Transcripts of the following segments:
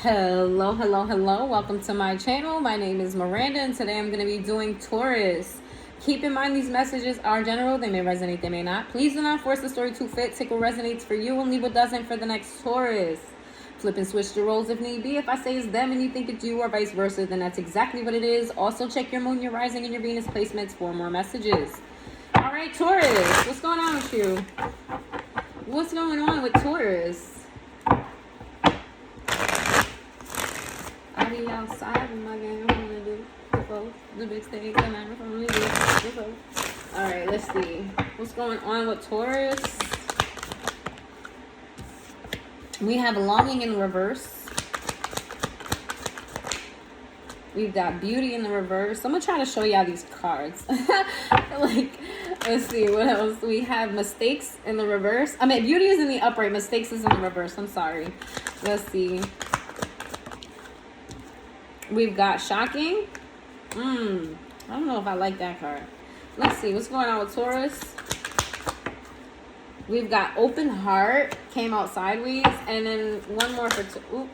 Hello, hello, hello. Welcome to my channel. My name is Miranda, and today I'm going to be doing Taurus. Keep in mind these messages are general. They may resonate, they may not. Please do not force the story to fit. Take what resonates for you and leave what doesn't for the next Taurus. Flip and switch the roles if need be. If I say it's them and you think it's you or vice versa, then that's exactly what it is. Also check your moon, your rising, and your Venus placements for more messages. All right, Taurus. What's going on with you? What's going on with Taurus? I'll be outside with my game. I'm gonna do the big stage. Alright, let's see. What's going on with Taurus? We have longing in reverse. We've got beauty in the reverse. I'm gonna try to show y'all these cards. Let's see what else. We have mistakes in the reverse. I mean, beauty is in the upright, mistakes is in the reverse. I'm sorry. Let's see. We've got shocking. I don't know if I like that card. Let's see what's going on with Taurus. We've got open heart, came out sideways, and then one more for oop.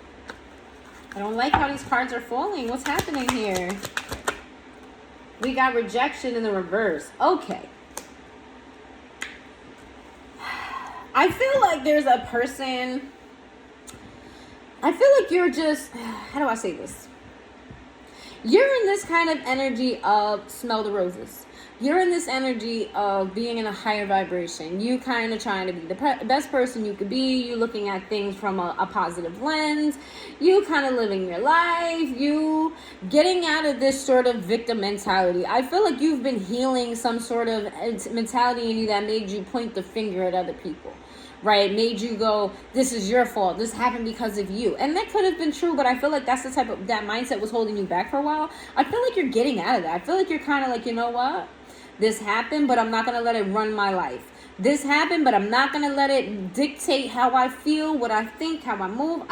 I don't like how these cards are falling. What's happening here? We got rejection in the reverse. Okay. I feel like there's a person. I feel like you're just, how do I say this? You're in this kind of energy of smell the roses. You're in this energy of being in a higher vibration. You kind of trying to be the best person you could be. You looking at things from a positive lens. You kind of living your life. You getting out of this sort of victim mentality. I feel like you've been healing some sort of mentality in you that made you point the finger at other people. Right? Made you go, this is your fault. This happened because of you. And that could have been true, but I feel like that's the type of, that mindset was holding you back for a while. I feel like you're getting out of that. I feel like you're kind of like, you know what? This happened, but I'm not going to let it run my life. This happened, but I'm not going to let it dictate how I feel, what I think, how I move.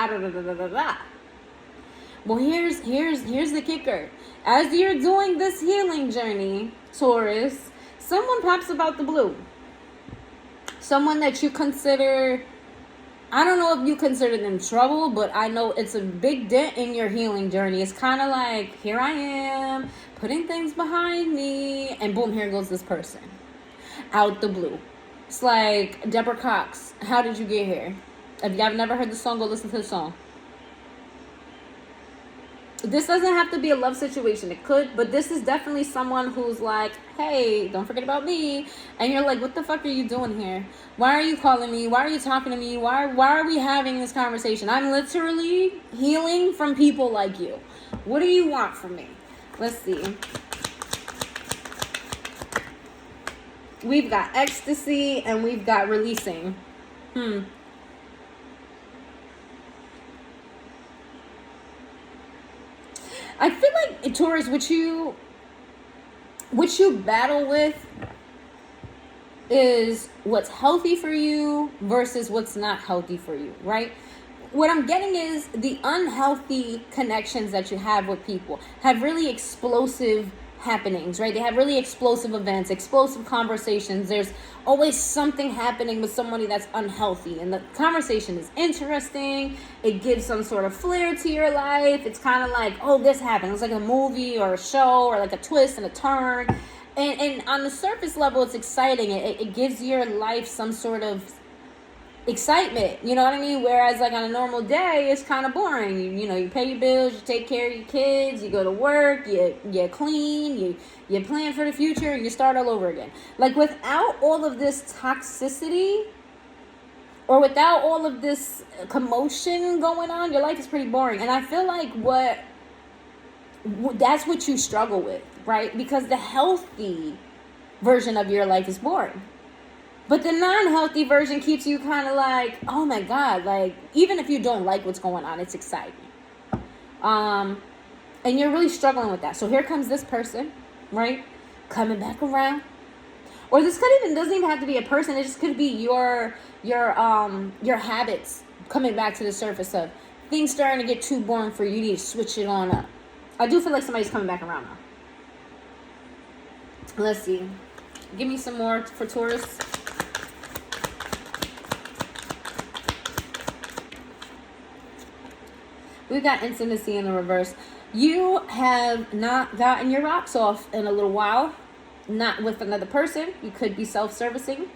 Well, here's the kicker. As you're doing this healing journey, Taurus, someone pops about the blue. Someone that you consider, I don't know if you consider them trouble, but I know it's a big dent in your healing journey. It's kind of like, here I am, putting things behind me, and boom, here goes this person. Out the blue. It's like, Deborah Cox, how did you get here? If you have never heard the song, go listen to the song. This doesn't have to be a love situation. It could, but this is definitely someone who's like, hey, don't forget about me. And you're like, what the fuck are you doing here? Why are you calling me? Why are you talking to me? Why are we having this conversation? I'm literally healing from people like you. What do you want from me? Let's see. We've got ecstasy and we've got releasing. I feel like, Taurus, what you battle with is what's healthy for you versus what's not healthy for you, right? What I'm getting is the unhealthy connections that you have with people have really explosive happenings, right? They have really explosive events, explosive conversations. There's always something happening with somebody that's unhealthy, and the conversation is interesting. It gives some sort of flair to your life. It's kind of like, oh, this happened. It's like a movie or a show or like a twist and a turn. And on the surface level, it's exciting. It gives your life some sort of excitement, you know what I mean? Whereas like on a normal day, it's kind of boring. You know, you pay your bills, you take care of your kids, you go to work, you clean, you plan for the future, and you start all over again. Like without all of this toxicity or without all of this commotion going on, your life is pretty boring. And I feel like that's what you struggle with, right? Because the healthy version of your life is boring. But the non-healthy version keeps you kind of like, oh my God, like, even if you don't like what's going on, it's exciting. And you're really struggling with that. So here comes this person, right? Coming back around. Or this doesn't even have to be a person. It just could be your habits coming back to the surface of things starting to get too boring for you. You need to switch it on up. I do feel like somebody's coming back around now. Let's see. Give me some more for Taurus. We've got intimacy in the reverse. You have not gotten your rocks off in a little while. Not with another person. You could be self-servicing,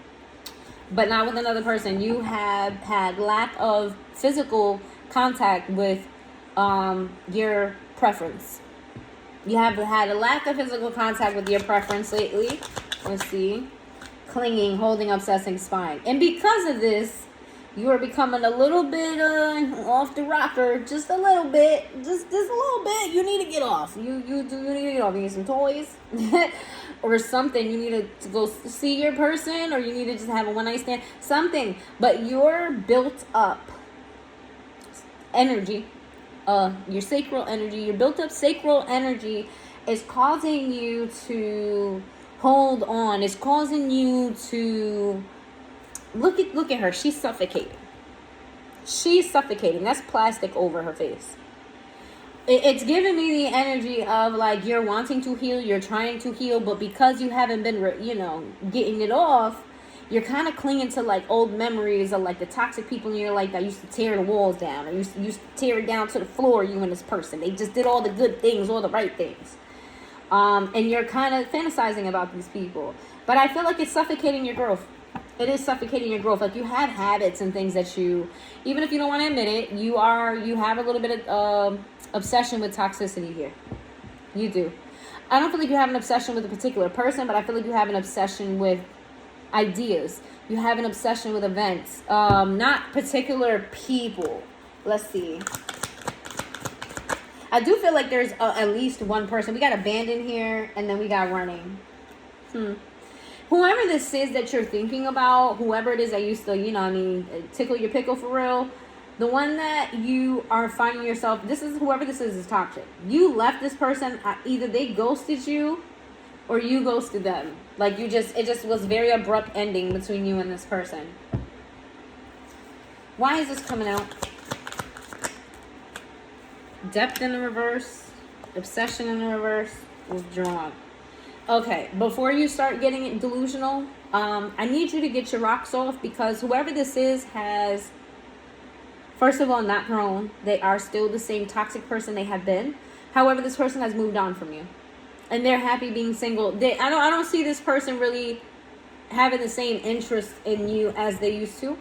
but not with another person. You have had lack of physical contact with your preference. You have had a lack of physical contact with your preference lately. Let's see. Clinging, holding, obsessing, spying. And because of this, you are becoming a little bit off the rocker, just a little bit, just a little bit. You need to get off. You need to get off. You need some toys or something. You need to go see your person, or you need to just have a one night stand, something. But your built up energy, your sacral energy, your built up sacral energy is causing you to hold on. It's causing you to look at her. She's suffocating. She's suffocating. That's plastic over her face. It's giving me the energy of like you're wanting to heal, you're trying to heal, but because you haven't been, getting it off, you're kind of clinging to like old memories of like the toxic people in your life that used to tear the walls down, or used to tear it down to the floor. You and this person, they just did all the good things, all the right things, and you're kind of fantasizing about these people. But I feel like it's suffocating your growth. It is suffocating your growth. Like you have habits and things that you, even if you don't want to admit it, you have a little bit of obsession with toxicity here. You do. I don't feel like you have an obsession with a particular person, but I feel like you have an obsession with ideas. You have an obsession with events, not particular people. Let's see. I do feel like there's at least one person. We got abandoned here, and then we got running. Whoever this is that you're thinking about, whoever it is that used to, tickle your pickle for real, the one that you are finding yourself, whoever this is toxic. You left this person, either they ghosted you or you ghosted them. Like it just was very abrupt ending between you and this person. Why is this coming out? Depth in the reverse, obsession in the reverse, withdrawn. Okay, before you start getting delusional, I need you to get your rocks off, because whoever this is has, first of all, not grown. They are still the same toxic person they have been. However, this person has moved on from you, and they're happy being single. I don't see this person really having the same interest in you as they used to.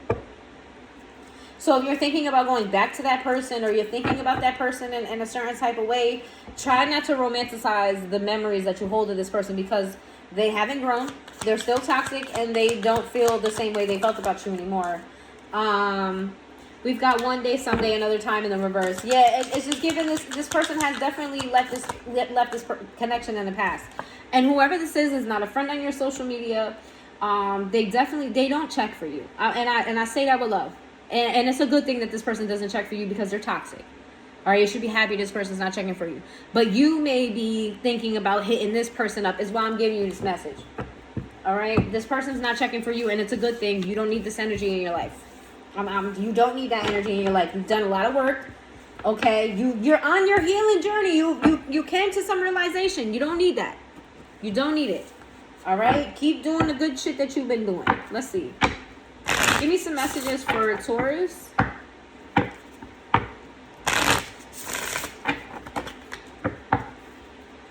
So if you're thinking about going back to that person, or you're thinking about that person in a certain type of way, try not to romanticize the memories that you hold of this person, because they haven't grown. They're still toxic, and they don't feel the same way they felt about you anymore. We've got one day, someday, another time in the reverse. Yeah, it's just given this person has definitely left this connection in the past. And whoever this is not a friend on your social media. They don't check for you. And I say that with love. And it's a good thing that this person doesn't check for you, because they're toxic. All right, you should be happy this person's not checking for you. But you may be thinking about hitting this person up, is why I'm giving you this message. All right, this person's not checking for you, and it's a good thing. You don't need this energy in your life. You don't need that energy in your life. You've done a lot of work. Okay, you're on your healing journey. You came to some realization. You don't need that. You don't need it. All right, keep doing the good shit that you've been doing. Let's see. Give me some messages for Taurus.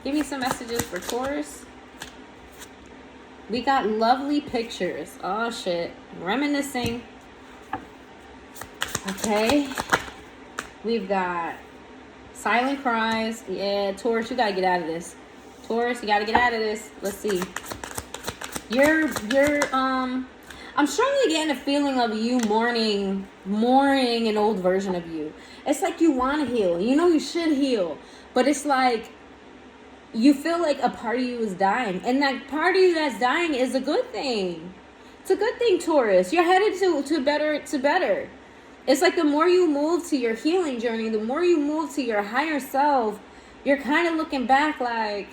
Give me some messages for Taurus. We got lovely pictures. Oh, shit. Reminiscing. Okay. We've got silent cries. Yeah, Taurus, you gotta get out of this. Taurus, you gotta get out of this. Let's see. I'm strongly getting a feeling of you mourning an old version of you. It's like you want to heal. You know you should heal. But it's like you feel like a part of you is dying. And that part of you that's dying is a good thing. It's a good thing, Taurus. You're headed to better. It's like the more you move to your healing journey, the more you move to your higher self, you're kind of looking back like,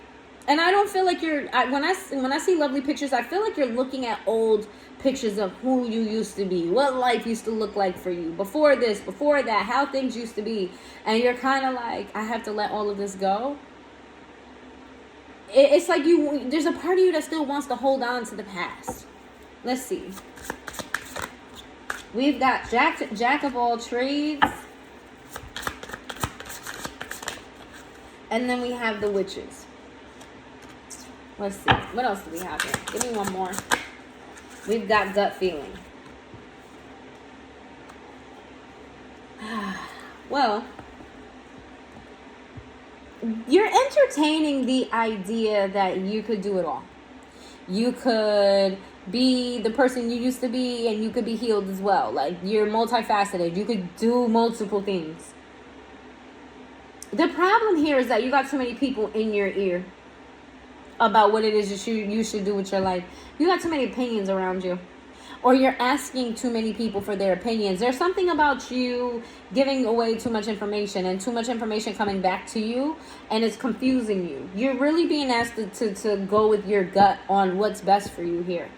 and I don't feel like when I see lovely pictures, I feel like you're looking at old pictures of who you used to be, what life used to look like for you, before this, before that, how things used to be. And you're kind of like, I have to let all of this go. It's like there's a part of you that still wants to hold on to the past. Let's see. We've got Jack of all trades. And then we have the witches. Let's see. What else do we have here? Give me one more. We've got gut feeling. Well, you're entertaining the idea that you could do it all. You could be the person you used to be, and you could be healed as well. Like, you're multifaceted. You could do multiple things. The problem here is that you got too many people in your ear about what it is that you should do with your life. You got too many opinions around you. Or you're asking too many people for their opinions. There's something about you giving away too much information, and too much information coming back to you, and it's confusing you. You're really being asked to go with your gut on what's best for you here.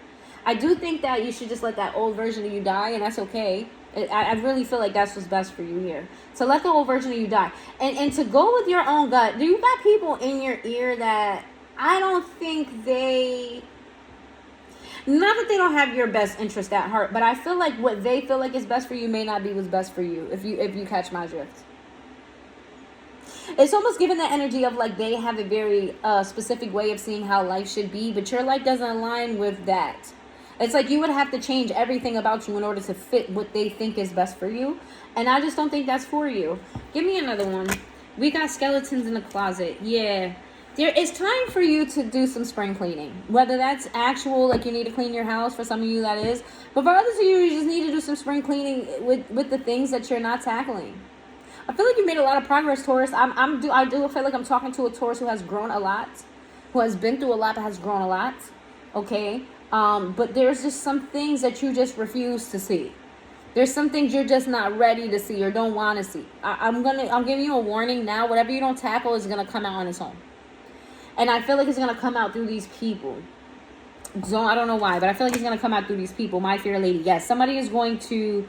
I do think that you should just let that old version of you die, and that's okay. I really feel like that's what's best for you here. So let the old version of you die. And to go with your own gut, you got people in your ear that I don't think they... Not that they don't have your best interest at heart, but I feel like what they feel like is best for you may not be what's best for you, if you catch my drift. It's almost given the energy of like they have a very specific way of seeing how life should be, but your life doesn't align with that. It's like you would have to change everything about you in order to fit what they think is best for you. And I just don't think that's for you. Give me another one. We got skeletons in the closet. Yeah. It's time for you to do some spring cleaning. Whether that's actual, like you need to clean your house, for some of you that is. But for others of you, you just need to do some spring cleaning with the things that you're not tackling. I feel like you made a lot of progress, Taurus. I do feel like I'm talking to a Taurus who has grown a lot. Who has been through a lot, but has grown a lot. Okay? But there's just some things that you just refuse to see. There's some things you're just not ready to see or don't want to see. I'm giving you a warning now. Whatever you don't tackle is going to come out on its own. And I feel like it's going to come out through these people. So I don't know why, but I feel like it's going to come out through these people. My fair lady. Yes, somebody is going to...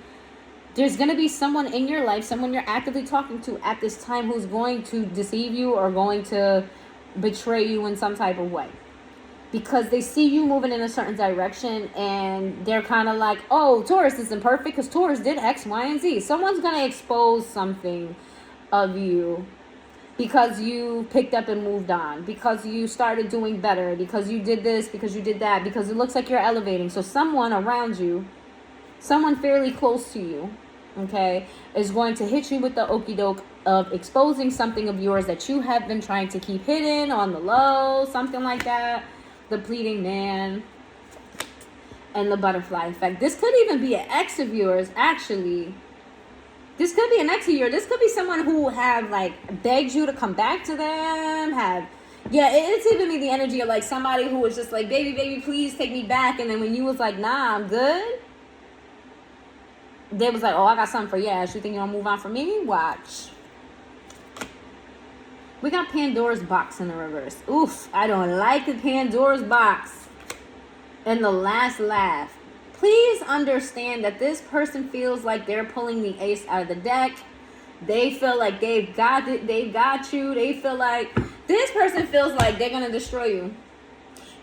There's going to be someone in your life, someone you're actively talking to at this time who's going to deceive you or going to betray you in some type of way. Because they see you moving in a certain direction and they're kind of like, oh, Taurus isn't perfect because Taurus did X, Y, and Z. Someone's going to expose something of you because you picked up and moved on, because you started doing better, because you did this, because you did that, because it looks like you're elevating. So someone around you, someone fairly close to you, okay, is going to hit you with the okie doke of exposing something of yours that you have been trying to keep hidden on the low, something like that. The pleading man and the butterfly effect. This could even be an ex of yours, actually. This could be an ex of yours. This could be someone who have like begged you to come back to them. It's even me the energy of like somebody who was just like, baby, please take me back. And then when you was like, nah, I'm good, they was like, oh, I got something for you. You think you're gonna move on from me? Watch. We got Pandora's box in the reverse. Oof, I don't like the Pandora's box. And the last laugh. Please understand that this person feels like they're pulling the ace out of the deck. They feel like they've got it. They got you. They feel like this person feels like they're gonna destroy you.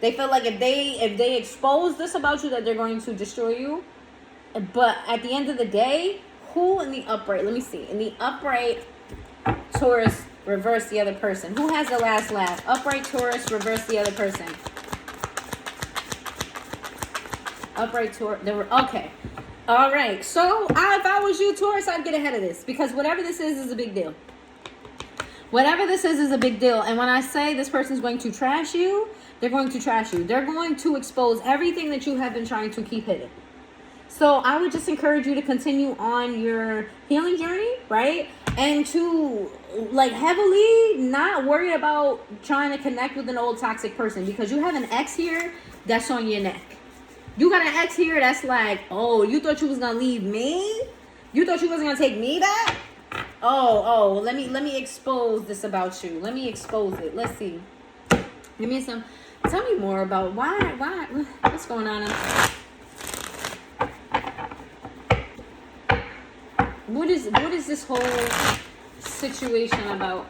They feel like if they expose this about you, that they're going to destroy you. But at the end of the day, who in the upright? Let me see. In the upright, Taurus, reverse the other person. Who has the last laugh? Upright Taurus, reverse the other person. Upright Taurus. Okay. All right. So if I was you, Taurus, I'd get ahead of this. Because whatever this is a big deal. Whatever this is a big deal. And when I say this person's going to trash you, they're going to trash you. They're going to expose everything that you have been trying to keep hidden. So I would just encourage you to continue on your healing journey, right? And to like heavily not worry about trying to connect with an old toxic person, because you have an ex here that's on your neck. You got an ex here that's like, oh, you thought you was gonna leave me? You thought you wasn't gonna take me back? Oh, let me expose this about you. Let me expose it. Let's see. Give me some. Tell me more about why. What's going on? What is this whole situation about?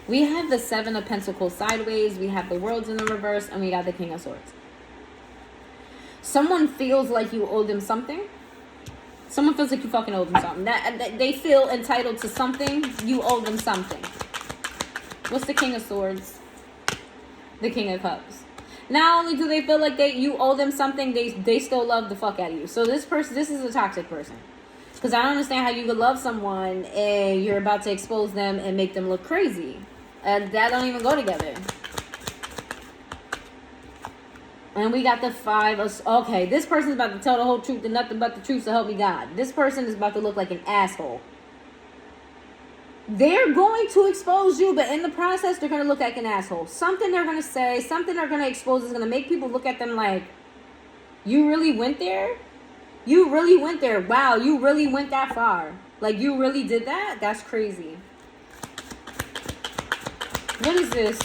We have the Seven of Pentacles sideways, we have the Worlds in the reverse, and we got the King of Swords. Someone feels like you owe them something. Someone feels like you fucking owe them something. That they feel entitled to something. You owe them something. What's the King of Swords? The King of Cups. Not only do they feel like you owe them something, they still love the fuck out of you. So this is a toxic person. Because I don't understand how you could love someone and you're about to expose them and make them look crazy. And that don't even go together. And we got the 5 of... Okay, this person's about to tell the whole truth and nothing but the truth, so help me God. This person is about to look like an asshole. They're going to expose you, but in the process, they're going to look like an asshole. Something they're going to say, something they're going to expose is going to make people look at them like, you really went there? You really went there. Wow, you really went that far. Like, you really did that? That's crazy. What is this?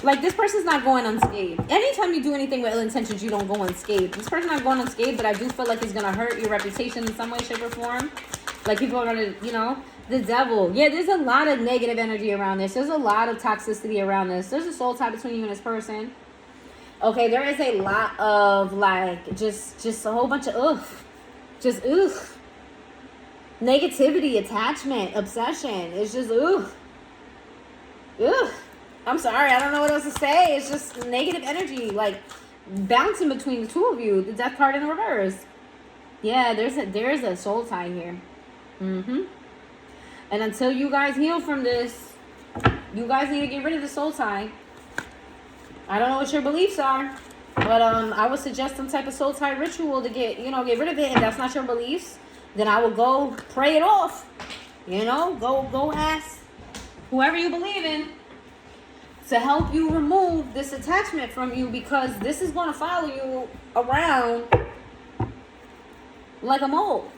Like, this person's not going unscathed. Anytime you do anything with ill intentions, you don't go unscathed. This person's not going unscathed, but I do feel like it's going to hurt your reputation in some way, shape, or form. Like, people are going to, you know, the devil. Yeah, there's a lot of negative energy around this. There's a lot of toxicity around this. There's a soul tie between you and this person. Okay, there is a lot of, like, just a whole bunch of ugh. Just ugh. Negativity, attachment, obsession. It's just ugh. Ugh. I'm sorry, I don't know what else to say. It's just negative energy, like, bouncing between the two of you. The death card in the reverse. Yeah, there's a soul tie here. And until you guys heal from this, you guys need to get rid of the soul tie. I don't know what your beliefs are, but I would suggest some type of soul tie ritual to get rid of it. If that's not your beliefs, then I will go pray it off. Go ask whoever you believe in to help you remove this attachment from you, because this is going to follow you around like a mole.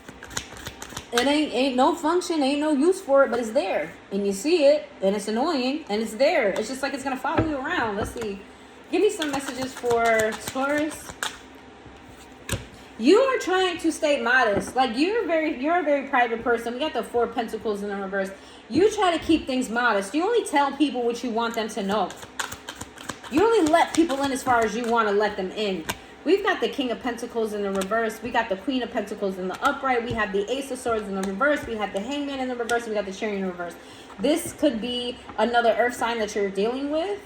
It ain't no function, ain't no use for it, but it's there. And you see it, and it's annoying, and it's there. It's just like it's going to follow you around. Let's see. Give me some messages for Taurus. You are trying to stay modest. Like, you're a very private person. We got the 4 of Pentacles in the reverse. You try to keep things modest. You only tell people what you want them to know. You only let people in as far as you want to let them in. We've got the King of Pentacles in the reverse. We got the Queen of Pentacles in the upright. We have the Ace of Swords in the reverse. We have the Hangman in the reverse. We got the Chariot in the reverse. This could be another earth sign that you're dealing with.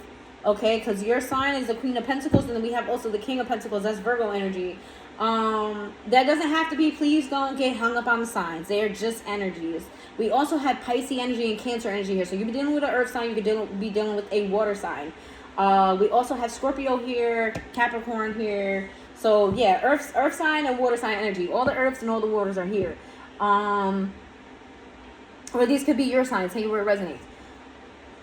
Okay, because your sign is the Queen of Pentacles. And then we have also the King of Pentacles. That's Virgo energy. That doesn't have to be. Please don't get hung up on the signs. They are just energies. We also had Pisces energy and Cancer energy here. So you could be dealing with an earth sign. You could be dealing with a water sign. We also have Scorpio here, Capricorn here. So yeah, earth sign and water sign energy. All the earths and all the waters are here. Or these could be your signs. Tell you where it resonates.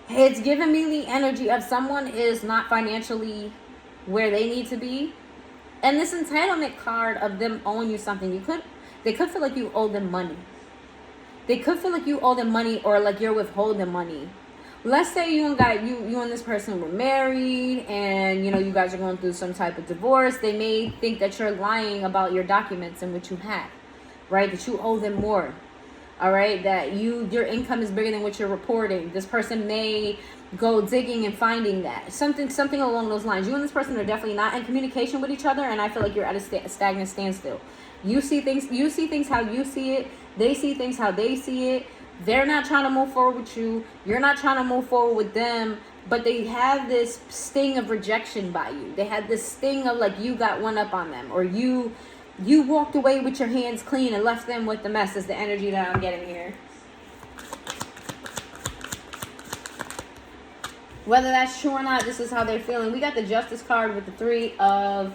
It's giving me the energy of someone is not financially where they need to be. And this entitlement card of them owing you something, they could feel like you owe them money. They could feel like you owe them money, or like you're withholding money. Let's say you and this person were married, and you guys are going through some type of divorce. They may think that you're lying about your documents and what you have, right? That you owe them more. All right, that your income is bigger than what you're reporting. This person may go digging and finding that something along those lines. You and this person are definitely not in communication with each other, and I feel like you're at a stagnant standstill. You see things how you see it. They see things how they see it. They're not trying to move forward with you. You're not trying to move forward with them. But they have this sting of rejection by you. They had this sting of like you got one up on them, or you walked away with your hands clean and left them with the mess. Is the energy that I'm getting here. Whether that's true or not, this is how they're feeling. We got the Justice card with the Three of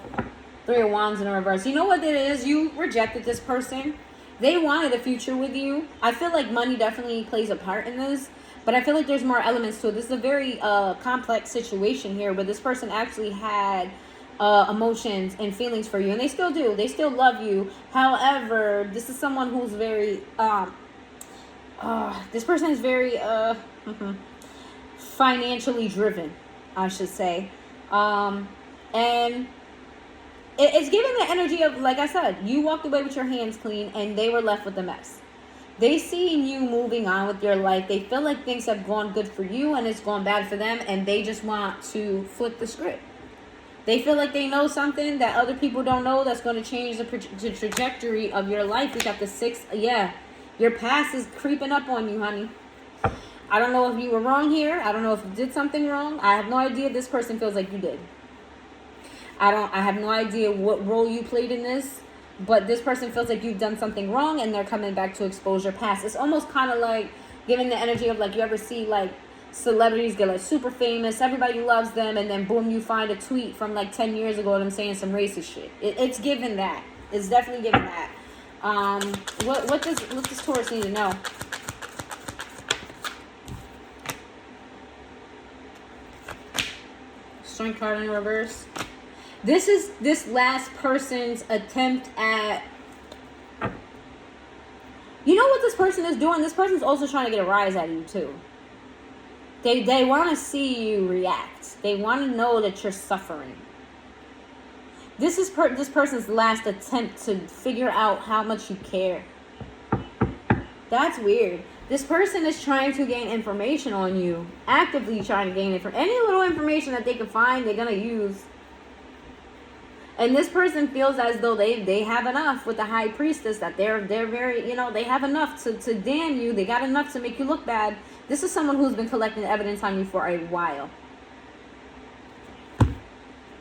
Wands in the reverse. You know what it is? You rejected this person. They wanted a future with you. I feel like money definitely plays a part in this, but I feel like there's more elements to it. This is a very complex situation here where this person actually had emotions and feelings for you, and they still do. They still love you. However, this is someone who's very this person is very financially driven, I should say, and it's giving the energy of, like I said, you walked away with your hands clean and they were left with the mess. They see you moving on with your life. They feel like things have gone good for you and it's gone bad for them, and they just want to flip the script. They feel like they know something that other people don't know that's going to change the trajectory of your life. We got the 6. Yeah. Your past is creeping up on you, honey. I don't know if you were wrong here. I don't know if you did something wrong. I have no idea. This person feels like you did. I have no idea what role you played in this, but this person feels like you've done something wrong and they're coming back to expose your past. It's almost kind of like giving the energy of like, you ever see like celebrities get like super famous, everybody loves them, and then boom, you find a tweet from like 10 years ago and them saying some racist shit. It's given that. It's definitely given that. What does Taurus need to know? Strength card in reverse. This is this last person's attempt at... You know what this person is doing? This person's also trying to get a rise out of you too. They want to see you react. They want to know that you're suffering. This is this person's last attempt to figure out how much you care. That's weird. This person is trying to gain information on you. Actively trying to gain any little information that they can find, they're going to use. And this person feels as though they have enough with the high priestess, that they're very, you know, they have enough to damn you. They got enough to make you look bad. This is someone who's been collecting evidence on you for a while.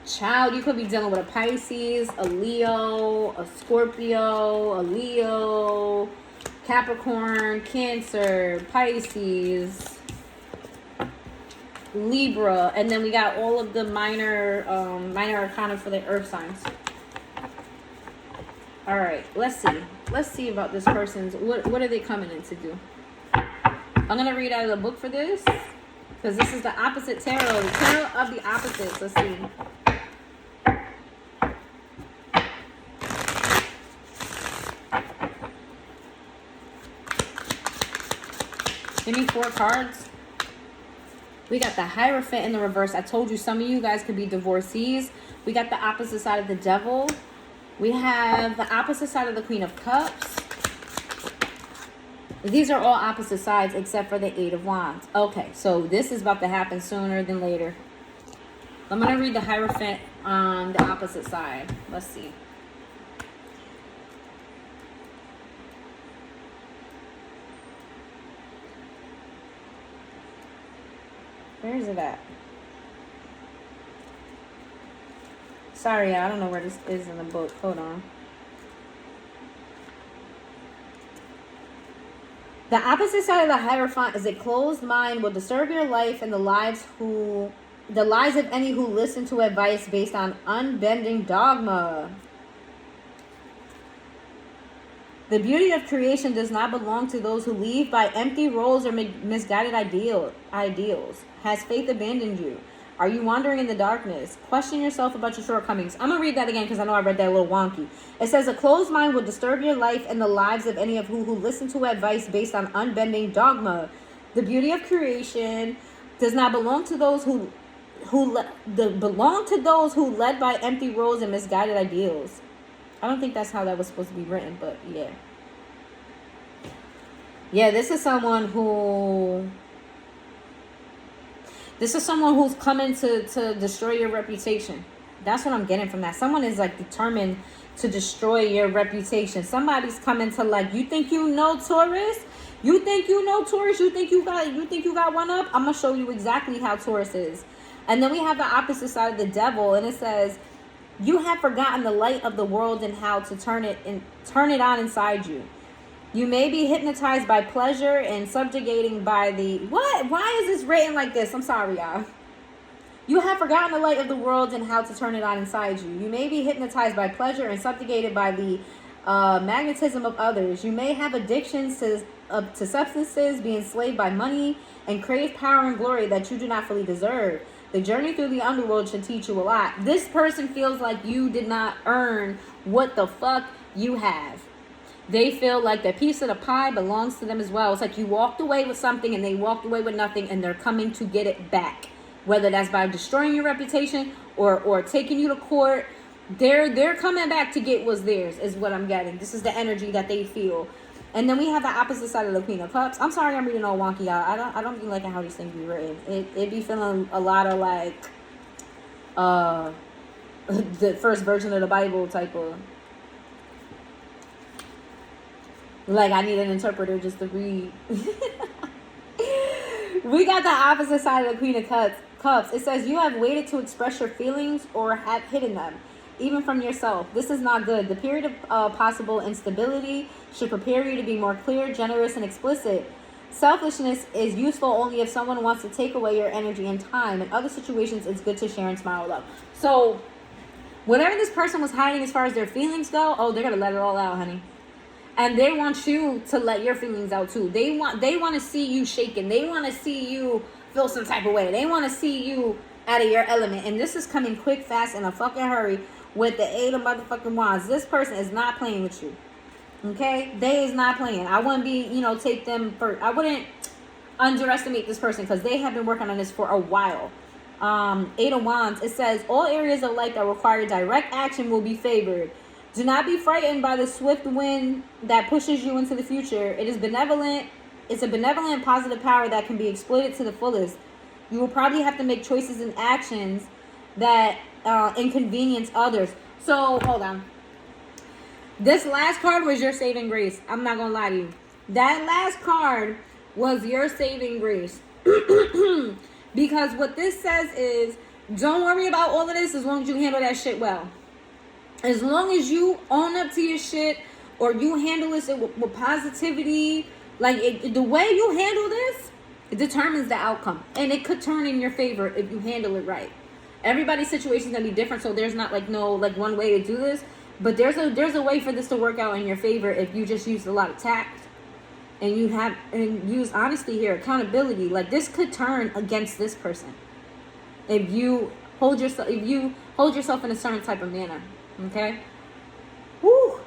Child, you could be dealing with a Pisces, a Leo, a Scorpio, a Leo, Capricorn, Cancer, Pisces, Libra, and then we got all of the minor arcana for the earth signs. All right, let's see about this person's, what are they coming in to do? I'm gonna read out of the book for this because this is the opposite tarot, the tarot of the opposites. Let's see. Give me 4 cards. We got the Hierophant in the reverse. I told you some of you guys could be divorcees. We got the opposite side of the Devil. We have the opposite side of the Queen of Cups. These are all opposite sides except for the 8 of Wands. Okay, so this is about to happen sooner than later. I'm going to read the Hierophant on the opposite side. Let's see. Where is it at? Sorry, I don't know where this is in the book. Hold on. The opposite side of the Hierophant is a closed mind will disturb your life and the lives of any who listen to advice based on unbending dogma. The beauty of creation does not belong to those who leave by empty roles or misguided ideals. Has faith abandoned you? Are you wandering in the darkness? Question yourself about your shortcomings. I'm going to read that again because I know I read that a little wonky. It says, a closed mind will disturb your life and the lives of any of who listen to advice based on unbending dogma. The beauty of creation does not belong to those who belong to those who led by empty roles and misguided ideals. I don't think that's how that was supposed to be written, but yeah. Yeah, this is someone who's coming to destroy your reputation. That's what I'm getting from that. Someone is like determined to destroy your reputation. Somebody's coming to like, you think you know Taurus? You think you know Taurus? You think you got one up? I'm gonna show you exactly how Taurus is. And then we have the opposite side of the Devil, and it says, you have forgotten the light of the world and how to turn it on inside you. You may be hypnotized by pleasure and subjugating by the... What? Why is this written like this? I'm sorry, y'all. You have forgotten the light of the world and how to turn it on inside you. You may be hypnotized by pleasure and subjugated by the magnetism of others. You may have addictions to substances, be enslaved by money, and crave power and glory that you do not fully deserve. The journey through the underworld should teach you a lot. This person feels like you did not earn what the fuck you have. They feel like the piece of the pie belongs to them as well. It's like you walked away with something and they walked away with nothing, and they're coming to get it back. Whether that's by destroying your reputation or taking you to court, they're coming back to get what's theirs, is what I'm getting. This is the energy that they feel. And then we have the opposite side of the Queen of Cups. I'm sorry I'm reading all wonky, y'all. I don't be liking how these things be written. It be feeling a lot of like the first version of the Bible type of. Like, I need an interpreter just to read. We got the opposite side of the Queen of Cups. It says, you have waited to express your feelings or have hidden them, even from yourself. This is not good. The period of possible instability should prepare you to be more clear, generous, and explicit. Selfishness is useful only if someone wants to take away your energy and time. In other situations, it's good to share and smile with love. So, whatever this person was hiding as far as their feelings go, oh, they're going to let it all out, honey. And they want you to let your feelings out too. They want to see you shaken. They want to see you feel some type of way. They want to see you out of your element. And this is coming quick, fast, in a fucking hurry with the 8 of motherfucking wands. This person is not playing with you. Okay? They is not playing. I wouldn't take them for... I wouldn't underestimate this person because they have been working on this for a while. 8 of wands. It says, all areas of life that require direct action will be favored. Do not be frightened by the swift wind that pushes you into the future. It is benevolent. It's a benevolent, positive power that can be exploited to the fullest. You will probably have to make choices and actions that inconvenience others. So, hold on. This last card was your saving grace. I'm not going to lie to you. That last card was your saving grace. Because what this says is, don't worry about all of this as long as you handle that shit well. As long as you own up to your shit or you handle this with positivity, the way you handle this, it determines the outcome. And it could turn in your favor if you handle it right. Everybody's situation is going to be different, so there's not one way to do this. But there's a way for this to work out in your favor if you just use a lot of tact. And use honesty here, accountability. Like, this could turn against this person. If you hold yourself in a certain type of manner. Okay? Woo!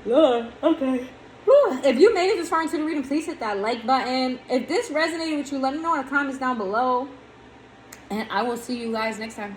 Lord, okay. Woo. If you made it this far into the reading, please hit that like button. If this resonated with you, let me know in the comments down below. And I will see you guys next time.